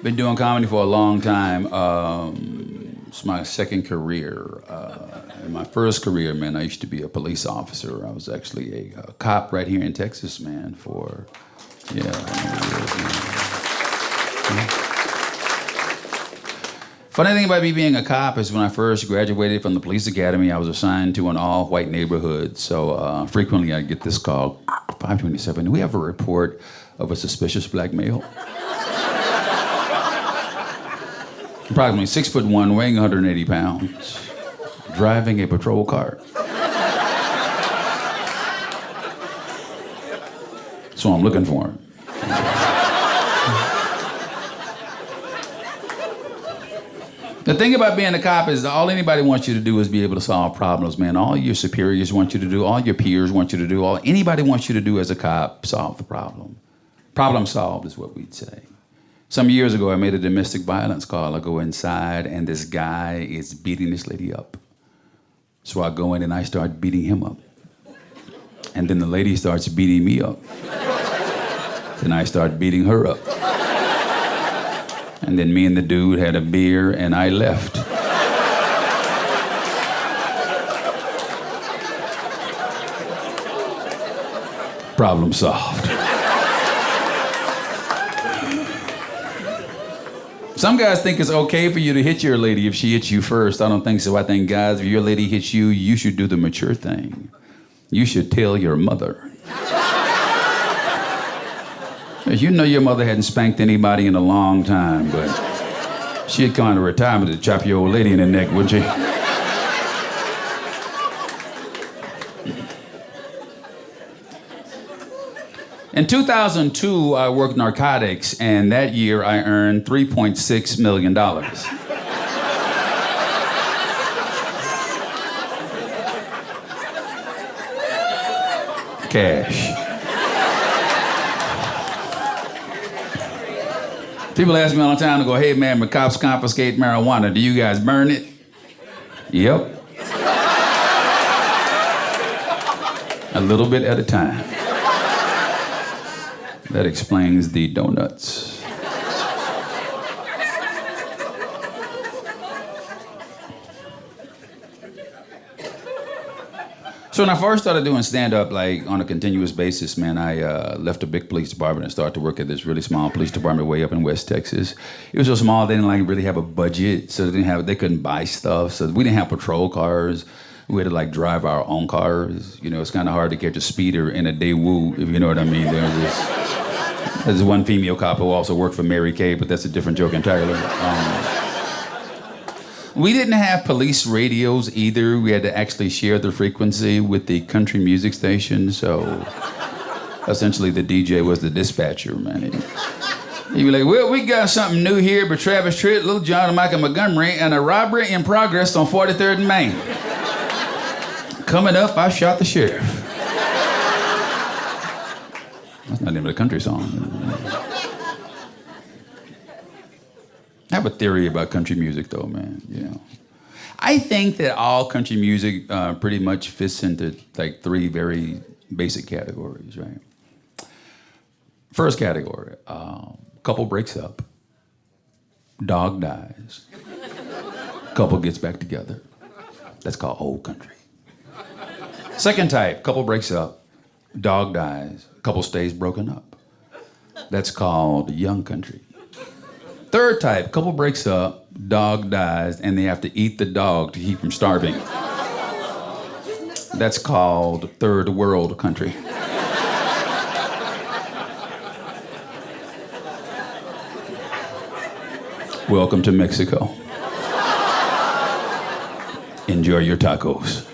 Been doing comedy for a long time. It's my second career. In my first career, man, I used to be a police officer. I was actually a cop right here in Texas, man, for, yeah. Years, man. Funny thing about me being a cop is when I first graduated from the police academy, I was assigned to an all-white neighborhood. So frequently I get this call, 527, do we have a report of a suspicious black male? Approximately 6'1", weighing 180 pounds, driving a patrol car. So I'm looking for him. The thing about being a cop is all anybody wants you to do is be able to solve problems, man. All your superiors want you to do, all your peers want you to do, all anybody wants you to do as a cop, solve the problem. Problem solved is what we'd say. Some years ago, I made a domestic violence call. I go inside, and this guy is beating this lady up. So I go in and I start beating him up. And then the lady starts beating me up. Then I start beating her up. And then me and the dude had a beer, and I left. Problem solved. Some guys think it's okay for you to hit your lady if she hits you first. I don't think so. I think, guys, if your lady hits you, you should do the mature thing. You should tell your mother. You know your mother hadn't spanked anybody in a long time, but she'd come out of retirement to chop your old lady in the neck, wouldn't she? In 2002, I worked narcotics, and that year I earned $3.6 million. Cash. People ask me all the time, to go, hey man, when cops confiscate marijuana, do you guys burn it? Yep. A little bit at a time. That explains the donuts. So when I first started doing stand-up, like on a continuous basis, man, I left a big police department and started to work at this really small police department way up in West Texas. It was so small, they didn't like really have a budget, so they couldn't buy stuff. So we didn't have patrol cars. We had to like drive our own cars. You know, it's kind of hard to catch a speeder in a Daewoo, if you know what I mean. There's one female cop who also worked for Mary Kay, but that's a different joke entirely. We didn't have police radios either. We had to actually share the frequency with the country music station, so essentially the DJ was the dispatcher, man. He'd be like, well, we got something new here, but Travis Tritt, Little John, and Michael Montgomery, and a robbery in progress on 43rd and Main. Coming up, I shot the sheriff. That's not the name of the country song. I have a theory about country music, though, man. You know, I think that all country music pretty much fits into like three very basic categories, right? First category: couple breaks up, dog dies, couple gets back together. That's called old country. Second type: couple breaks up, dog dies, couple stays broken up. That's called young country. Third type, couple breaks up, dog dies, and they have to eat the dog to keep from starving. That's called third world country. Welcome to Mexico. Enjoy your tacos.